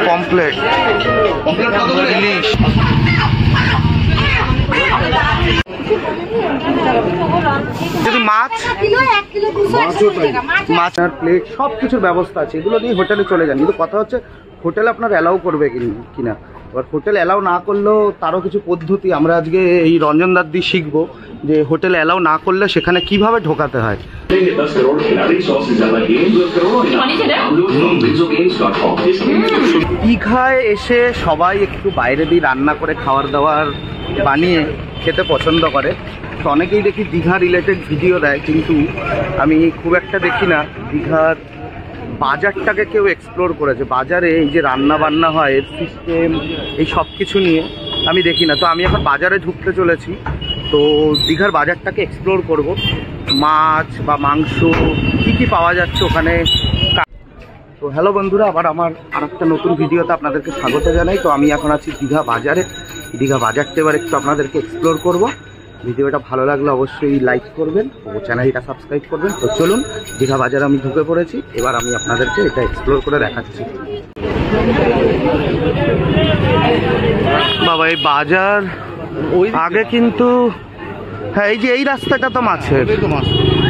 Pomfret, ইলিশ, যদি মাছ, মাছ আর plate সব কিছুর ব্যবস্থা আছে। এগুলো নিয়ে হোটেলে চলে যান, কিন্তু কথা হচ্ছে হোটেলে আপনার অ্যালাউ করবে কিনা। এবার হোটেল অ্যালাউ না করলেও তারও কিছু পদ্ধতি আমরা আজকে এই রঞ্জনদার দিয়ে শিখবো, যে হোটেল অ্যালাউ না করলে সেখানে কিভাবে ঢোকাতে হয়। দীঘায় এসে সবাই একটু বাইরে দিয়ে রান্না করে খাবার দাবার বানিয়ে খেতে পছন্দ করে। তো অনেকেই দেখি দীঘা রিলেটেড ভিডিও দেয়, কিন্তু আমি খুব একটা দেখি না দীঘার বাজারটাকে কেউ এক্সপ্লোর করেছে। বাজারে এই যে রান্না বান্না হয়, এর সিস্টেম, এই সব কিছু নিয়ে আমি দেখি না। তো আমি এখন বাজারে ঢুকতে চলেছি, তো দীঘার বাজারটাকে এক্সপ্লোর করব। মাছ বা মাংস কী কী পাওয়া যাচ্ছে ওখানে। তো হ্যালো বন্ধুরা, আবার আমার আরেকটা নতুন ভিডিওতে আপনাদেরকে স্বাগত জানাই। তো আমি এখন আছি দীঘা বাজারে। দীঘা বাজারটা এবার একটু আপনাদেরকে এক্সপ্লোর করব। ভিডিওটা ভালো লাগলে অবশ্যই লাইক করবেন ও চ্যানেলটা সাবস্ক্রাইব করবেন। তো চলুন, দীঘা বাজারে আমি ঢুকে পড়েছি, এবার আমি আপনাদেরকে এটা এক্সপ্লোর করে দেখাচ্ছি। বাবা এই বাজার আগে কিন্তু, হ্যাঁ এই যে এই রাস্তাটা তো মাছের,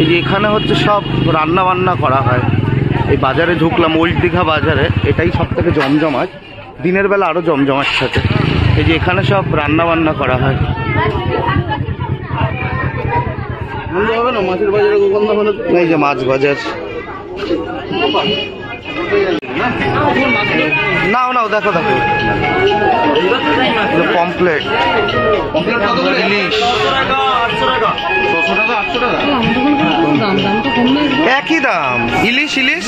এই যে এখানে হচ্ছে সব রান্না বান্না করা হয়। এই বাজারে ঢুকলাম, ওল্ড দীঘা বাজারে, এটাই সব থেকে জমজমাট। দিনের বেলা আরও জমজমাট থাকে। এই যে এখানে সব রান্না বান্না করা হয়। এই যে মাছ বাজার, নাও নাও দেখো দেখো, পমপ্লেট, ইলিশ, একই দাম। ইলিশ ইলিশ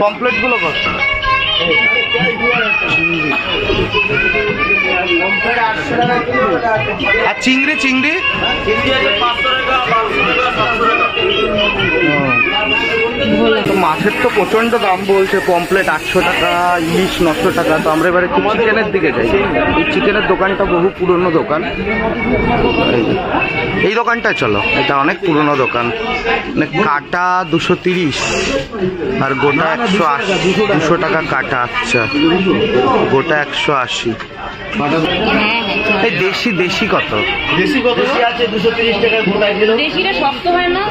পমপ্লেট গুলো কত? আর চিংড়ি চিংড়ি মাছের তো প্রচন্ড দাম বলছে। পমপ্লেট 800 টাকা, ইলিশ 900 টাকা। তো আমরা এবার একটু চিকেনের দিকে যাই। এই চিকেনের দোকানটা বহু পুরনো দোকান। এই দোকানটায় চলো, এটা অনেক পুরনো দোকান। কাটা 230 আর গোটা 180। 200 টাকা কাটা। আচ্ছা, গোটা 180। এই দেশি দেশি কত? দেশি কত আছে? 230 টাকা গোটা কিলো। দেশিটা শক্ত হয় না?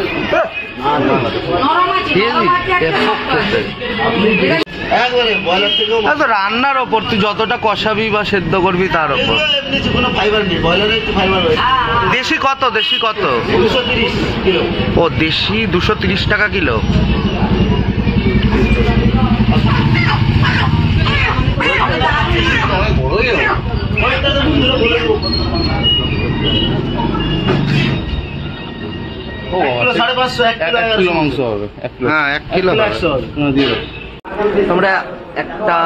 রান্নার ওপর, তুই যতটা কষাবি বা সেদ্ধ করবি তার ওপর। দেশি কত? দেশি কত? 230 কিলো। ও দেশি 230 টাকা কিলো। আমরা একটা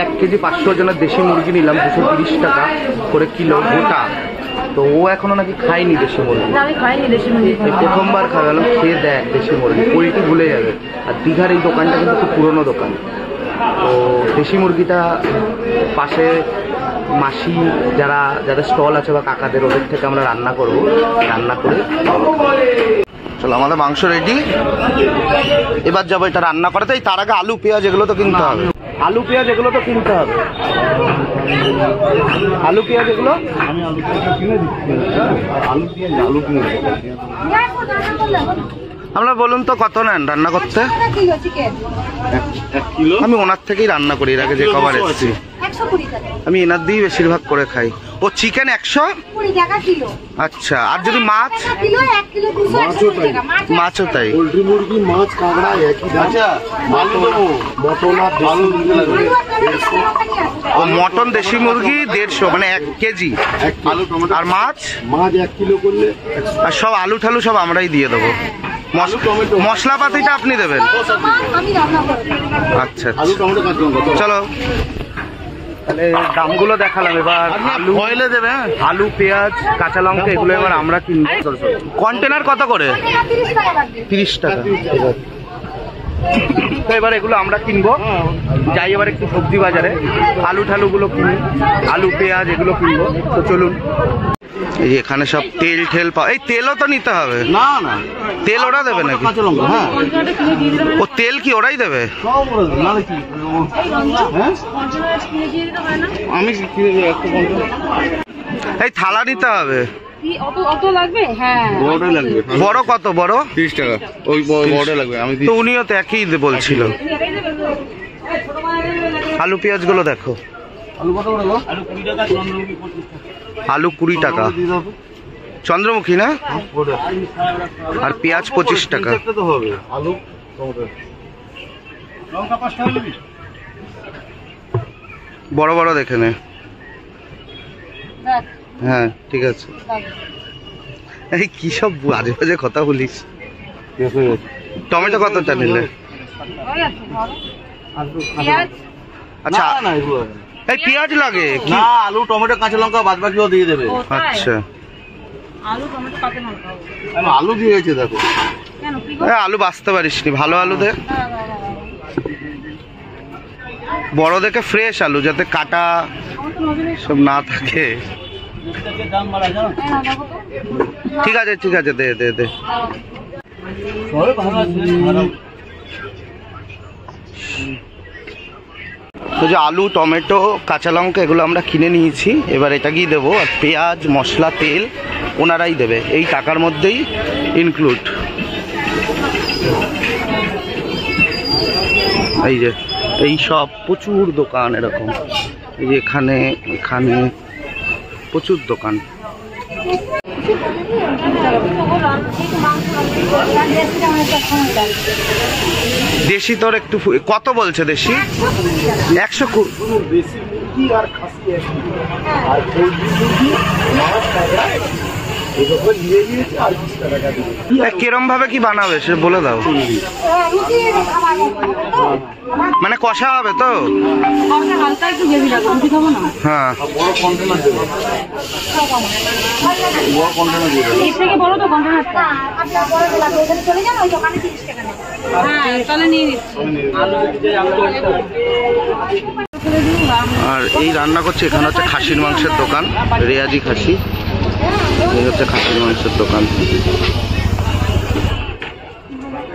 1 কেজি 500 জনের দেশি মুরগি নিলাম, 230 টাকা করে কিলো গোটা। তো ও এখনো নাকি খায়নি দেশি মুরগি। আমি খাইনি দেশি মুরগি, প্রথমবার খাওয়ালাম। খেয়ে দেখ দেশি মুরগি, পোলট্রি ভুলে যাবে। আর দীঘার এই দোকানটা কিন্তু খুব পুরনো দোকান। তো দেশি মুরগিটা পাশে মাসি যাদের স্টল আছে বা কাকাদের, ওদের থেকে আমরা রান্না করব। রান্না করে চলো, আমাদের মাংস রেডি। এবার যাবো এটা রান্না করাতে। তার আগে আলু পেঁয়াজ এগুলো তো কিনতে হবে। আলু পেঁয়াজ এগুলো তো কিনতে হবে। আলু পেঁয়াজ এগুলো আমি আলু পেঁয়াজ কিনে দিচ্ছি। আলু পেঁয়াজ আপনার বলুন তো কত নেন রান্না করতে? 1 কিলো। আমি ওনার থেকেই রান্না করি, এর আগে যে কবার এসেছি। আমি এনার দিয়েই বেশিরভাগ করে খাই। ও চিকেন 120 টাকা কিলো। আচ্ছা, আর যদি মাছ? মাছও তাই। পোলট্রি মুরগি, মাছ, কাঁকড়া একই দাম। ও মটন দেশি মুরগি 150, মানে 1 কেজি। আর মাছ 1 কিলো করলে। আর সব আলু ঠালু সব আমরাই দিয়ে দেবো। মশলাপাতিটা আপনি দেবেন? আচ্ছা, চলো তাহলে দামগুলো দেখালাম। এবার আলু বয়েলে দেবে, আলু পেঁয়াজ কাঁচা লঙ্কা এগুলো এবার আমরা কিনবো। কন্টেনার কত করে? 30 টাকা। তো এবার এগুলো আমরা কিনবো। যাই এবার একটু সবজি বাজারে, আলু ঠালুগুলো কিনি, আলু পেঁয়াজ এগুলো কিনবো। তো চলুন। এই এখানে সব তেল ঠেল এই তেলও তো নিতে হবে। না না, তেল ওরা দেবে নাকি? হ্যাঁ, ও তেল কি ওরাই দেবে? আমি এই থালা নিতে হবে। বড় কত? বড় 30 টাকা। ওই বড় লাগবে। আমি তো উনিও তো একই বলছিল। আলু পেঁয়াজ গুলো দেখো। আলু 20 টাকা, চন্দ্রমুখী না? আর পেঁয়াজ 25 টাকা। বড় বড় দেখে নে। হ্যাঁ ঠিক আছে। এই কি সব বাজে বাজে কথা বলিস। টমেটো কতটা নিলে? আচ্ছা, এই পেঁয়াজ লাগে না? আলু টমেটো কাঁচা লঙ্কা বাদ বাকিও দিয়ে দেবে। আচ্ছা, আলু দিয়েছে দেখো। আলু বাঁচতে পারিস নি, ভালো আলু দে, বড় দেখে ফ্রেশ আলু, যাতে কাটা সব না থাকে। ঠিক আছে ঠিক আছে, দে দে দে। তো যে আলু টমেটো কাঁচা লঙ্কা এগুলো আমরা কিনে নিয়েছি, এবার এটা কি দেবো? আর পেঁয়াজ মশলা তেল ওনারাই দেবে, এই টাকার মধ্যেই ইনক্লুড। এই যে এই সব প্রচুর দোকান এরকম, এই যে এখানে এখানে প্রচুর দোকান। দেশি তোর একটু কত বলছে? দেশি 100। কিরম ভাবে কি বানাবে সে বলে দাও। মানে কষা হবে তো? হ্যাঁ, আর এই রান্না করছে এখানে হচ্ছে খাসির মাংসের দোকান, রেয়াজি খাসি। এই হচ্ছে খাসির মাংসের দোকান।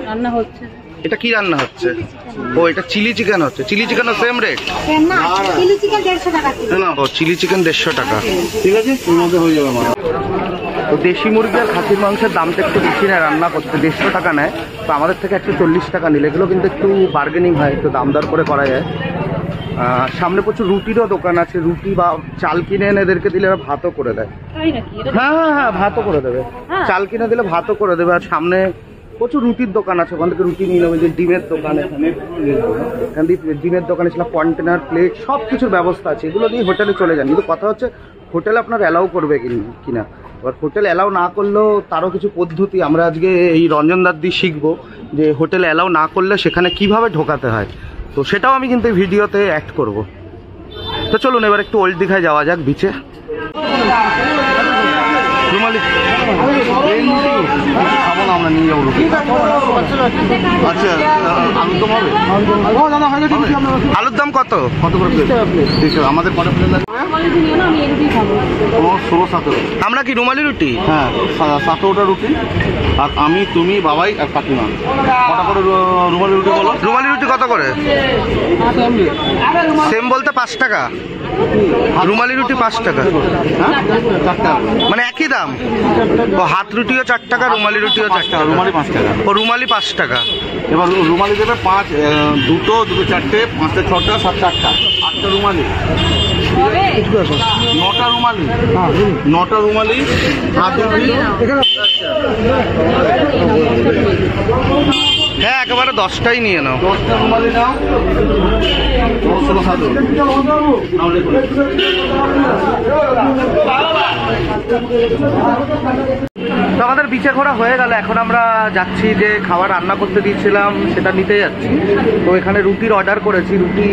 রান্না হচ্ছে, এটা কি রান্না হচ্ছে? ও এটা চিলি চিকেন হচ্ছে। চিলি চিকেনও সেম রেট? চিলি চিকেন 150 টাকা। ও চিলি চিকেন 150 টাকা। ঠিক আছে, এর মধ্যে হয়ে যাবে আমার। তো দেশি মুরগি আর খাসির মাংসের দামটা একটু বেশি নেয় রান্না করতে, 150 টাকা নেয়। তো আমাদের থেকে 140 টাকা নিলে, এগুলো কিন্তু একটু বার্গেনিং হয়, একটু দাম দর করে করা যায়। সামনে প্রচুর রুটিরও দোকান আছে, রুটি বা চাল কিনে এনে এদেরকে দিলে ভাতও করে দেয়। হ্যাঁ হ্যাঁ হ্যাঁ, ভাতও করে দেবে, চাল কিনে দিলে ভাতও করে দেবে। আর সামনে প্রচুর রুটির দোকান আছে, ওখান থেকে রুটি নিয়ে নেবে। যে ডিমের দোকান, এখান থেকে ডিমের দোকানে ছিল, কন্টেনার প্লেট সব কিছুর ব্যবস্থা আছে। এগুলো দিয়ে হোটেলে চলে যান, কিন্তু কথা হচ্ছে হোটেল আপনার অ্যালাউ করবে কিনা। এবার হোটেল অ্যালাউ না করলেও তারও কিছু পদ্ধতি আমরা আজকে এই রঞ্জনদার দিয়ে শিখবো, যে হোটেল অ্যালাউ না করলে সেখানে কিভাবে ঢোকাতে হয়। তো সেটাও আমি কিন্তু এই ভিডিওতে অ্যাড করব। তো চলুন এবার একটু ওল্ড দীঘায় যাওয়া যাক, বিচে। আমরা নিয়ে যাবো। আচ্ছা, আলুর দম হবে? আলুর দাম কত কত করে? আমাদের কত প্লেট লাগবে? 16-17। আমরা কি রুমালি রুটি? হ্যাঁ, 17টা রুটি। আর আমি, তুমি, বাবাই আর কাকিমা। কত করে রুমালি রুটি বলো? রুমালি রুটি কত করে? সেম বলতে 5 টাকা। রুমালি রুটি 5 টাকা, মানে একই দাম। ও হাত রুটিও 4 টাকা, রুমালি রুটিও 4 টাকা। রুমালি 5 টাকা। ও রুমালি 5 টাকা। এবার রুমালি দেবে 5, 2, 4টে, 5টে, 6টা, 7, 8টা, 8টা রুমালি, 9টা রুমালি, 9টা রুমালি, হাত রুটি। হ্যাঁ, একেবারে 10টাই নিয়ে নাও। 10টা রুমালি নাও। তো আমাদের বিচে ঘোরা হয়ে গেল। এখন আমরা যাচ্ছি যে খাবার রান্না করতে দিয়েছিলাম সেটা নিতে যাচ্ছি। তো এখানে রুটির অর্ডার করেছি, রুটি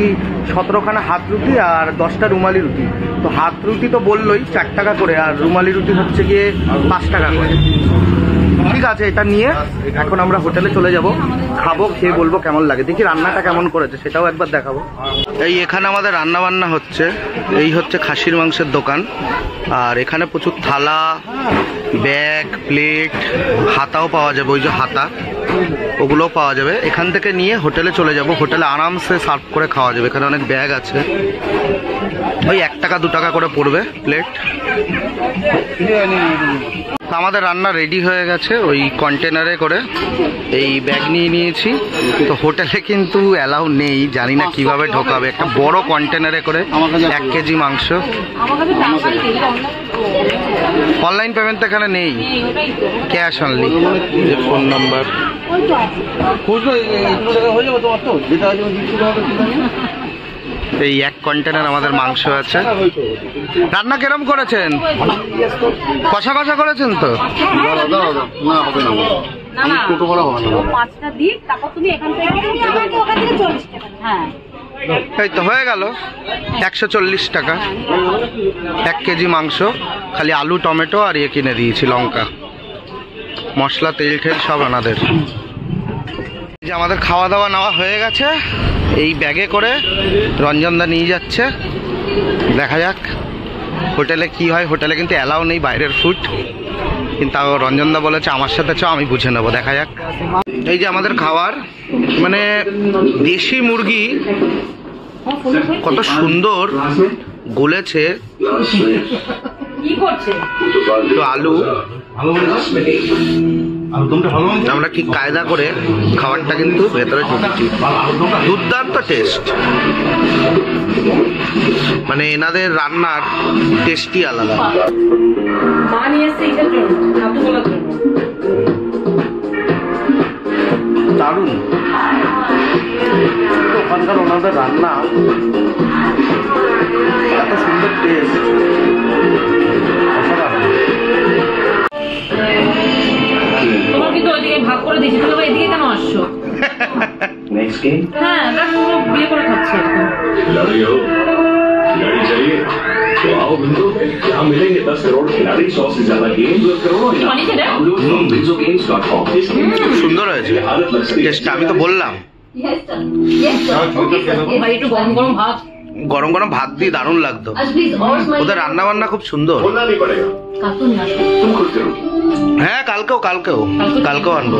17খানা হাত রুটি আর 10টা রুমালি রুটি। তো হাত রুটি তো বললোই 4 টাকা করে, আর রুমালি রুটি হচ্ছে গিয়ে 5 টাকা করে। ঠিক আছে, এটা নিয়ে এখন আমরা হোটেলে চলে যাব, খাবো, খেয়ে বলবো কেমন লাগে, দেখি রান্নাটা কেমন করেছে সেটাও একবার দেখাবো। এই এখানে আমাদের রান্না বান্না হচ্ছে, এই হচ্ছে খাসির মাংসের দোকান। আর এখানে প্রচুর থালা, ব্যাগ, প্লেট, হাতাও পাওয়া যাবে, ওই যে হাতা, ওগুলোও পাওয়া যাবে। এখান থেকে নিয়ে হোটেলে চলে যাব, হোটেলে আরামসে সার্ভ করে খাওয়া যাবে। এখানে অনেক ব্যাগ আছে, ওই 1 টাকা 2 টাকা করে পড়বে প্লেট। আমাদের রান্না রেডি হয়ে গেছে, ওই কন্টেনারে করে এই ব্যাগ নিয়ে নিয়েছি। তো হোটেলে কিন্তু অ্যালাউ নেই, জানি না কিভাবে ঢোকাবে। একটা বড় কন্টেনারে করে 1 কেজি মাংস। অনলাইন পেমেন্ট তো এখানে নেই, ক্যাশ অনলি। যে ফোন নাম্বার, এই 1 কন্টেনার আমাদের মাংস আছে। রান্না কিরম করেছেন? কষা কষা করেছেন তো? এই তো হয়ে গেল 140 টাকা 1 কেজি মাংস। খালি আলু, টমেটো আর ইয়ে কিনে দিয়েছি, লঙ্কা, মশলা, তেল ঠেল সব আনাদের। যে আমাদের খাওয়া দাওয়া নেওয়া হয়ে গেছে, এই ব্যাগে করে রঞ্জনদা নিয়ে যাচ্ছে। দেখা যাক হোটেলে কি হয়। হোটেলে কিন্তু অ্যালাউ নেই বাইরের ফুড, কিন্তু রঞ্জনদা বলেছে আমার সাথে চ, আমি বুঝে নেবো, দেখা যাক। এই যে আমাদের খাবার, মানে দেশি মুরগি কত সুন্দর গলেছে। তো আলু আমরা কি কায়দা করে খাবারটা কিন্তু ভেতরে ঢুকছি, দুর্দান্ত টেস্ট। মানে এনাদের রান্নার টেস্টই আলাদা। দারুণ ওখানকার ওনাদের রান্না, এত সুন্দর টেস্ট। তোমার কিন্তু ওইদিকে ভাগ করে দিয়েছি, তুমি এদিকে কেন আসছো? হ্যাঁ, পুরো বিয়ে করে খাচ্ছি এখন। खिलाड़ी चाहिए तो आओ बिंदु, यहाँ मिलेंगे 10 करोड़ खिलाड़ी, 100 से ज्यादा गेम, 10 करोड़ games.com। সুন্দর হয়েছে টেস্টটা, আমি তো বললাম। ভাই একটু গরম গরম ভাত, গরম গরম ভাত দিয়ে দারুণ লাগতো। ওদের রান্না বান্না খুব সুন্দর। হ্যাঁ, কালকেও আনবো।